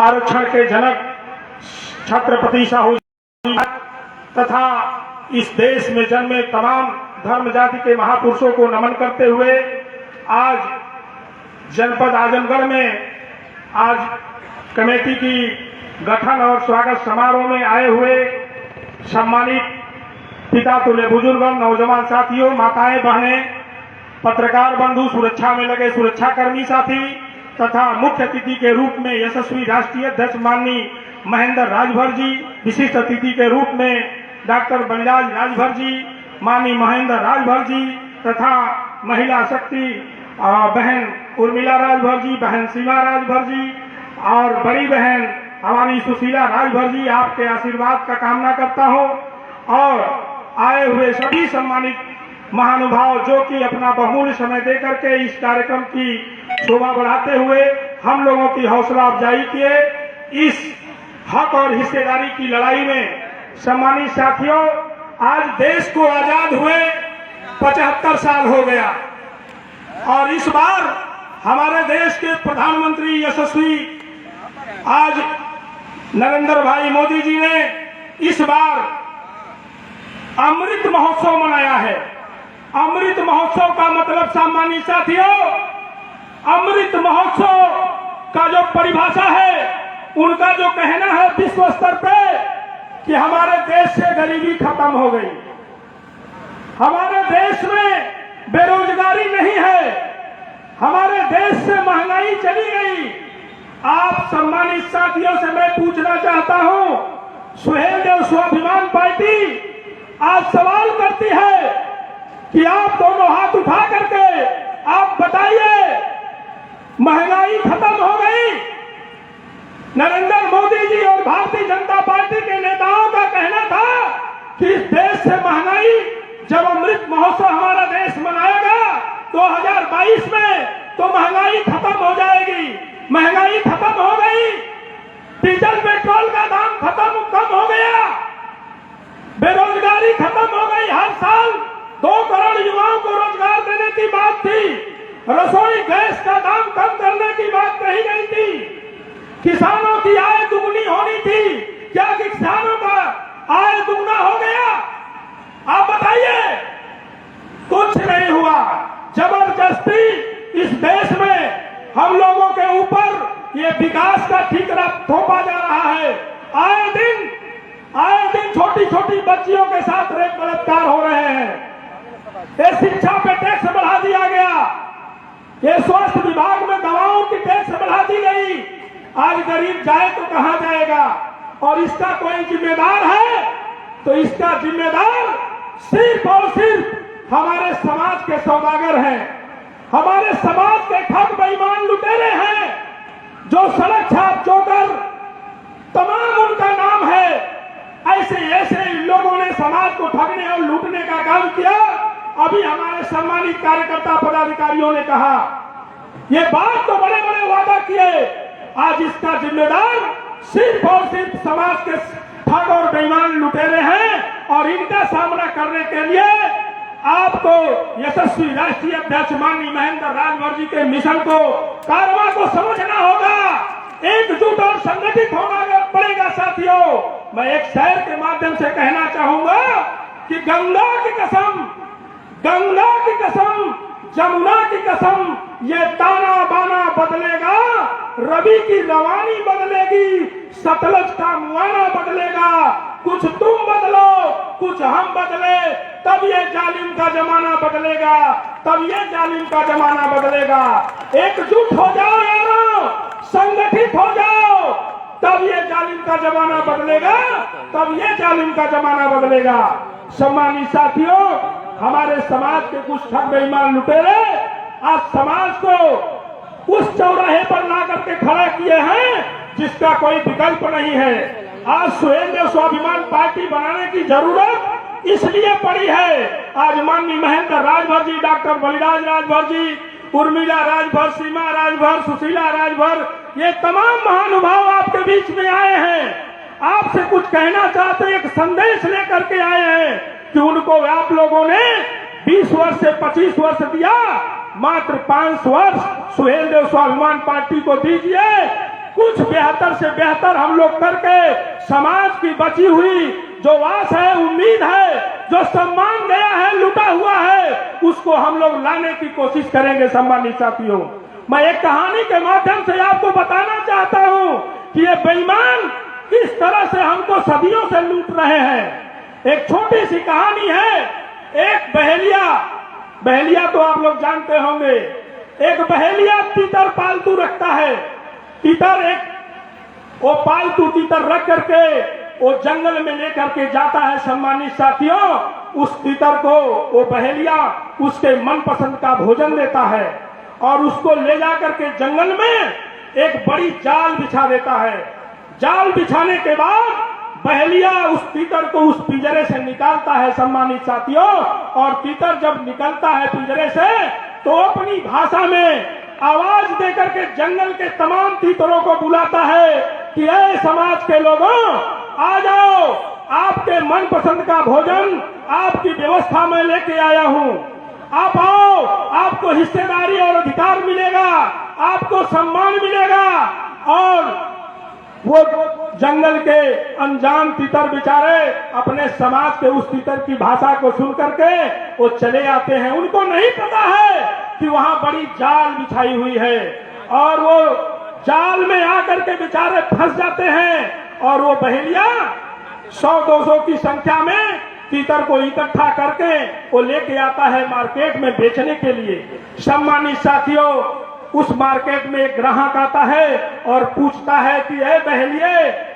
आरक्षण के जनक छत्रपति साहू जी तथा इस देश में जन्मे तमाम धर्म जाति के महापुरुषों को नमन करते हुए आज जनपद आजमगढ़ में आज कमेटी की गठन और स्वागत समारोह में आए हुए सम्मानित पिता तुल्य बुजुर्ग, नौजवान साथियों, माताएं, बहनें, पत्रकार बंधु, सुरक्षा में लगे सुरक्षाकर्मी साथी तथा मुख्य अतिथि के रूप में यशस्वी राष्ट्रीय अध्यक्ष माननीय महेंद्र राजभर जी, विशिष्ट अतिथि के रूप में डॉक्टर बलिराज राजभर जी, माननीय महेंद्र राजभर जी तथा महिला शक्ति बहन उर्मिला राजभर जी, बहन सीमा राजभर जी और बड़ी बहन हमारी सुशीला राजभर जी, आपके आशीर्वाद का कामना करता हूं। और आए हुए सभी सम्मानित महानुभाव जो कि अपना बहुमूल्य समय देकर के इस कार्यक्रम की शोभा बढ़ाते हुए हम लोगों की हौसला अफजाई किए। इस हक और हिस्सेदारी की लड़ाई में सम्मानित साथियों, आज देश को आजाद हुए 75 साल हो गया और इस बार हमारे देश के प्रधानमंत्री यशस्वी आज नरेंद्र भाई मोदी जी ने इस बार अमृत महोत्सव मनाया है। अमृत महोत्सव का मतलब सम्मानित साथियों, अमृत महोत्सव का जो परिभाषा है, उनका जो कहना है विश्व स्तर पे कि हमारे देश से गरीबी खत्म हो गई, हमारे देश में बेरोजगारी नहीं है, हमारे देश से महंगाई चली गई। आप सम्मानित साथियों से मैं पूछना चाहता हूं, सुहेलदेव स्वाभिमान पार्टी आज सवाल करती है कि आप दोनों हाथ उठा करके आप बताइए, महंगाई खत्म हो गई? नरेंद्र मोदी जी और भारतीय जनता पार्टी के नेताओं का कहना था कि इस देश से महंगाई, जब अमृत महोत्सव हमारा देश मनाएगा 2022 में, तो महंगाई खत्म हो जाएगी। महंगाई खत्म हो गई, डीजल पेट्रोल का दाम कम हो गया, बेरोजगारी खत्म हो गई। हर साल 2 करोड़ युवाओं को रोजगार देने की बात थी, रसोई गैस का दाम कम करने की बात कही गई थी, किसानों की आय दुगनी होनी थी। क्या किसानों का आय दुगना हो गया? आप बताइए। कुछ नहीं हुआ। जबरदस्ती इस देश में हम लोगों के ऊपर ये विकास का ठीकरा थोपा जा रहा है। आए दिन छोटी छोटी बच्चियों के साथ रेप बलात्कार हो रहे हैं। ये शिक्षा पे टैक्स बढ़ा दिया गया, ये स्वास्थ्य विभाग में दवाओं की टैक्स बढ़ा दी गई। आज गरीब जाए तो कहां जाएगा? और इसका कोई जिम्मेदार है तो इसका जिम्मेदार सिर्फ और सिर्फ हमारे समाज के सौदागर हैं, हमारे समाज के ठग बेईमान लुटेरे हैं, जो सड़क छाप जोकर तमाम उनका नाम है। ऐसे लोगों ने समाज को ठगने और लूटने का काम किया। अभी हमारे सम्मानित कार्यकर्ता पदाधिकारियों ने कहा, ये बात तो बड़े बड़े वादा किए, आज इसका जिम्मेदार सिर्फ और सिर्फ समाज के ठग और बेईमान लुटेरे हैं। और इनका सामना करने के लिए आपको यशस्वी राष्ट्रीय अध्यक्ष माननीय महेंद्र राजभर जी के मिशन को, कारवा को समझना होगा, एकजुट और संगठित होना पड़ेगा। साथियों, मैं एक शेर के माध्यम से कहना चाहूंगा कि गंगा की कसम, जमुना की कसम, ये ताना बाना बदलेगा, रवि की रवानी बदलेगी, सतलज का मुआना बदलेगा। कुछ तुम बदलो, कुछ हम बदले, तब ये जालिम का जमाना बदलेगा, तब ये जालिम का जमाना बदलेगा। एकजुट हो जाओ यारों, संगठित हो जाओ, तब ये जालिम का जमाना बदलेगा, तब ये जालिम का जमाना बदलेगा। सम्मानित साथियों, हमारे समाज के कुछ ठग बेईमान लुटेरे आज समाज को उस चौराहे पर ला करके खड़ा किए हैं जिसका कोई विकल्प नहीं है। आज सुहेलदेव स्वाभिमान पार्टी बनाने की जरूरत इसलिए पड़ी है। आज माननीय महेंद्र राजभर जी, डॉक्टर बलिराज राजभर जी, उर्मिला राजभर, सीमा राजभर, सुशीला राजभर, ये तमाम महानुभाव आपके बीच में आए हैं। आपसे कुछ कहना चाहते, एक संदेश लेकर के आए हैं कि उनको आप लोगों ने 20 वर्ष से 25 वर्ष दिया, मात्र 5 वर्ष सुहेलदेव स्वाभिमान पार्टी को दीजिए। कुछ बेहतर से बेहतर हम लोग करके समाज की बची हुई जो आस है, उम्मीद है, जो सम्मान गया है, लुटा हुआ है, उसको हम लोग लाने की कोशिश करेंगे। सम्मानित साथियों, मैं एक कहानी के माध्यम से आपको बताना चाहता हूं कि ये बेईमान किस तरह से हमको सदियों से लूट रहे हैं। एक छोटी सी कहानी है। एक बहेलिया तो आप लोग जानते होंगे। एक बहेलिया तीतर पालतू रखता है। वो पालतू तीतर रख करके वो जंगल में लेकर के जाता है। सम्मानित साथियों, उस तीतर को वो बहेलिया उसके मनपसंद का भोजन देता है और उसको ले जाकर के जंगल में एक बड़ी जाल बिछा देता है। जाल बिछाने के बाद बहेलिया उस तीतर को उस पिंजरे से निकालता है। सम्मानित साथियों, और तीतर जब निकलता है पिंजरे से तो अपनी भाषा में आवाज देकर के जंगल के तमाम तीतरों को बुलाता है कि ऐ समाज के लोगों, आ जाओ, आपके मनपसंद का भोजन आपकी व्यवस्था में लेके आया हूं। आप आओ, आपको हिस्सेदारी और अधिकार मिलेगा, आपको सम्मान मिलेगा। और वो जंगल के अनजान तीतर बेचारे अपने समाज के उस तीतर की भाषा को सुन करके वो चले आते हैं। उनको नहीं पता है कि वहां बड़ी जाल बिछाई हुई है और वो जाल में आकर के बेचारे फंस जाते हैं। और वो बहेलिया 100-200 की संख्या में तीतर को इकट्ठा करके वो लेके आता है मार्केट में बेचने के लिए। सम्मानित साथियों, उस मार्केट में एक ग्राहक आता है और पूछता है कि ए बहेलिए,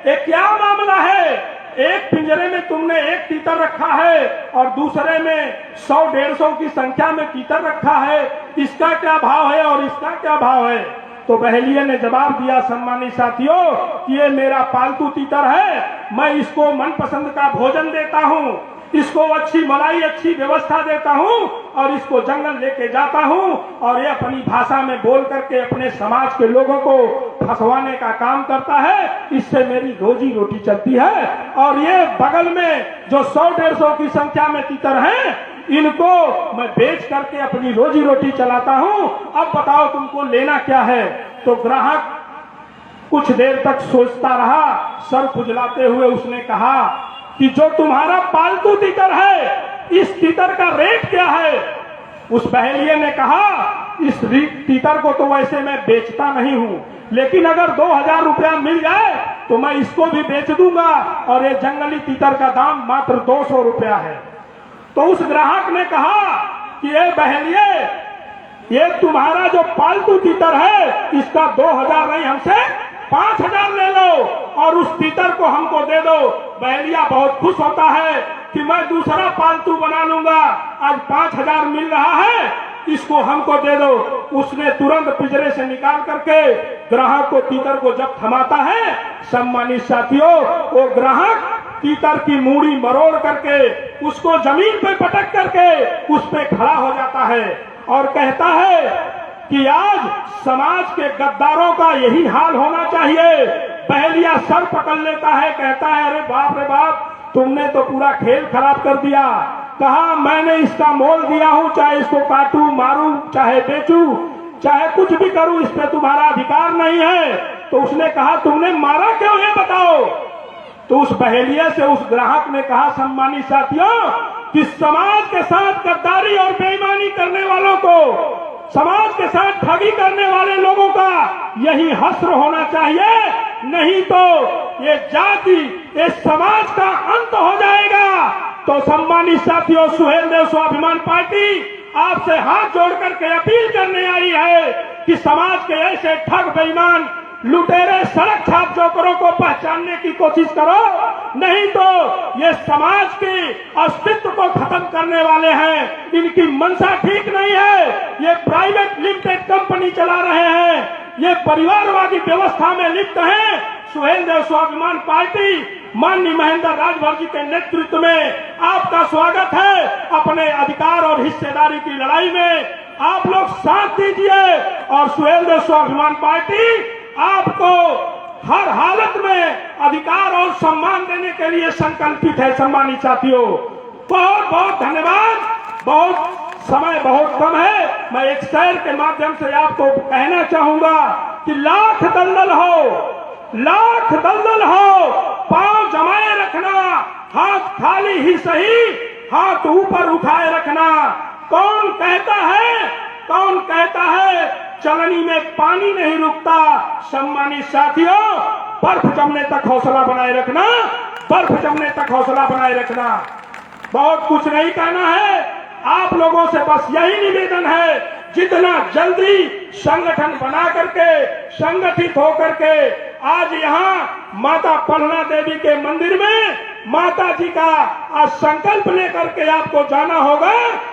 ये क्या मामला है? एक पिंजरे में तुमने एक तीतर रखा है और दूसरे में 100-150 की संख्या में तीतर रखा है, इसका क्या भाव है और इसका क्या भाव है? तो बहेलिए ने जवाब दिया, सम्मानित साथियों, कि ये मेरा पालतू तीतर है, मैं इसको मनपसंद का भोजन देता हूँ, इसको अच्छी मलाई, अच्छी व्यवस्था देता हूं और इसको जंगल लेके जाता हूं और ये अपनी भाषा में बोल करके अपने समाज के लोगों को फंसवाने का काम करता है। इससे मेरी रोजी रोटी चलती है। और ये बगल में जो 100-150 की संख्या में तीतर हैं, इनको मैं बेच करके अपनी रोजी रोटी चलाता हूं। अब बताओ तुमको लेना क्या है? तो ग्राहक कुछ देर तक सोचता रहा, सर खुजलाते हुए उसने कहा कि जो तुम्हारा पालतू तीतर है, इस तीतर का रेट क्या है? उस बहेलिये ने कहा, इस तीतर को तो वैसे मैं बेचता नहीं हूं, लेकिन अगर 2000 रुपया मिल जाए तो मैं इसको भी बेच दूंगा और ये जंगली तीतर का दाम मात्र 200 रुपया है। तो उस ग्राहक ने कहा कि ये बहेलिये, ये तुम्हारा जो पालतू तीतर है, इसका 2000 नहीं, हमसे 5000 ले लो और उस तीतर को हमको दे दो। बहेलिया बहुत खुश होता है कि मैं दूसरा पालतू बना लूंगा, आज 5000 मिल रहा है, इसको हमको दे दो। उसने तुरंत पिंजरे से निकाल करके ग्राहक को, तीतर को जब थमाता है, सम्मानित साथियों, वो ग्राहक तीतर की मूड़ी मरोड़ करके उसको जमीन पे पटक करके उस पे खड़ा हो जाता है और कहता है कि आज समाज के गद्दारों का यही हाल होना चाहिए। बहेलिया सर पकड़ लेता है, कहता है, अरे बाप रे बाप, तुमने तो पूरा खेल खराब कर दिया। कहा मैंने इसका मोल दिया हूं, चाहे इसको काटूं, मारूं, चाहे बेचूं, चाहे कुछ भी करूं, इस पे तुम्हारा अधिकार नहीं है। तो उसने कहा तुमने मारा क्यों, ये बताओ। तो उस बहेलिया से उस ग्राहक ने कहा, सम्मानित साथियों, कि समाज के साथ गद्दारी और बेईमानी करने वालों को, समाज के साथ ठगी करने वाले लोगों का यही हश्र होना चाहिए, नहीं तो ये जाति, ये समाज का अंत हो जाएगा। तो सम्मानित साथियों, सुहेलदेव स्वाभिमान पार्टी आपसे हाथ जोड़ करके अपील करने आई है कि समाज के ऐसे ठग, बेईमान, लुटेरे, सड़क छाप जोकरों को पहचानने की कोशिश करो, नहीं तो ये समाज के अस्तित्व को खत्म करने वाले हैं। इनकी मंशा ठीक नहीं है, ये प्राइवेट लिमिटेड कंपनी चला रहे हैं, ये परिवारवादी व्यवस्था में लिप्त हैं। सुहेलदेव स्वाभिमान पार्टी माननीय महेंद्र राजभर जी के नेतृत्व में आपका स्वागत है। अपने अधिकार और हिस्सेदारी की लड़ाई में आप लोग साथ दीजिए और सुहेलदेव स्वाभिमान पार्टी आपको हर हालत में अधिकार और सम्मान देने के लिए संकल्पित है। सम्मानित साथियों, बहुत बहुत धन्यवाद। समय बहुत कम है, मैं एक शेर के माध्यम से आपको कहना चाहूंगा कि लाख दलदल हो, पांव जमाए रखना, हाथ खाली ही सही, हाथ ऊपर उठाए रखना। कौन कहता है चलनी में पानी नहीं रुकता। सम्मानित साथियों, बर्फ जमने तक हौसला बनाए रखना, बर्फ जमने तक हौसला बनाए रखना। बहुत कुछ नहीं कहना है, आप लोगों से बस यही निवेदन है, जितना जल्दी संगठन बना करके, संगठित होकर के आज यहाँ माता पलना देवी के मंदिर में माता जी का आज संकल्प लेकर के आपको जाना होगा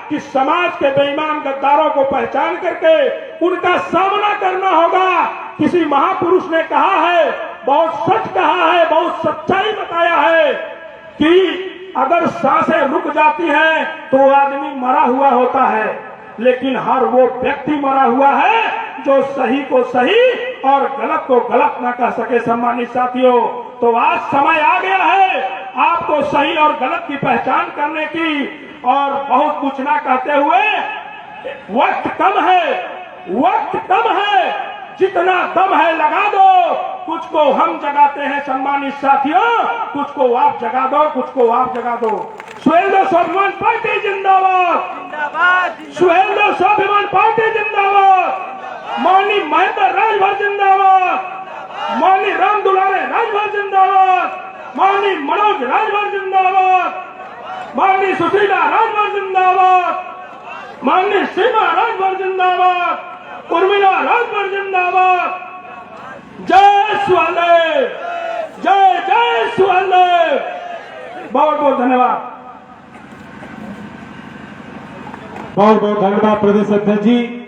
कि समाज के बेईमान गद्दारों को पहचान करके उनका सामना करना होगा। किसी महापुरुष ने कहा है, बहुत सच कहा है, बहुत सच्चाई बताया है कि अगर सांसें रुक जाती हैं तो आदमी मरा हुआ होता है, लेकिन हर वो व्यक्ति मरा हुआ है जो सही को सही और गलत को गलत ना कह सके। सम्मानित साथियों, तो आज समय आ गया है आपको सही और गलत की पहचान करने की, और बहुत कुछ ना कहते हुए, वक्त कम है, जितना दम है लगा दो। कुछ को हम जगाते हैं सम्मानित साथियों, कुछ को आप जगा दो, कुछ को आप जगा दो। सुहेलदेव स्वाभिमान पार्टी जिंदाबाद, सुहेलदेव स्वाभिमान पार्टी जिंदाबाद, मौनी महेंद्र राजभर जिंदाबाद, मौनी राम दुलारे राजभर जिंदाबाद, मौनी मनोज राजभर जिंदाबाद, मौनी सुशीला राजभर जिंदाबाद, मौनी सीमा राजभर जिंदाबाद, उर्मिला राजभर जिंदाबाद। जय सुहेलदेव, जय सुहेलदेव। बहुत बहुत धन्यवाद। बहुत बहुत धन्यवाद प्रदेश अध्यक्ष जी।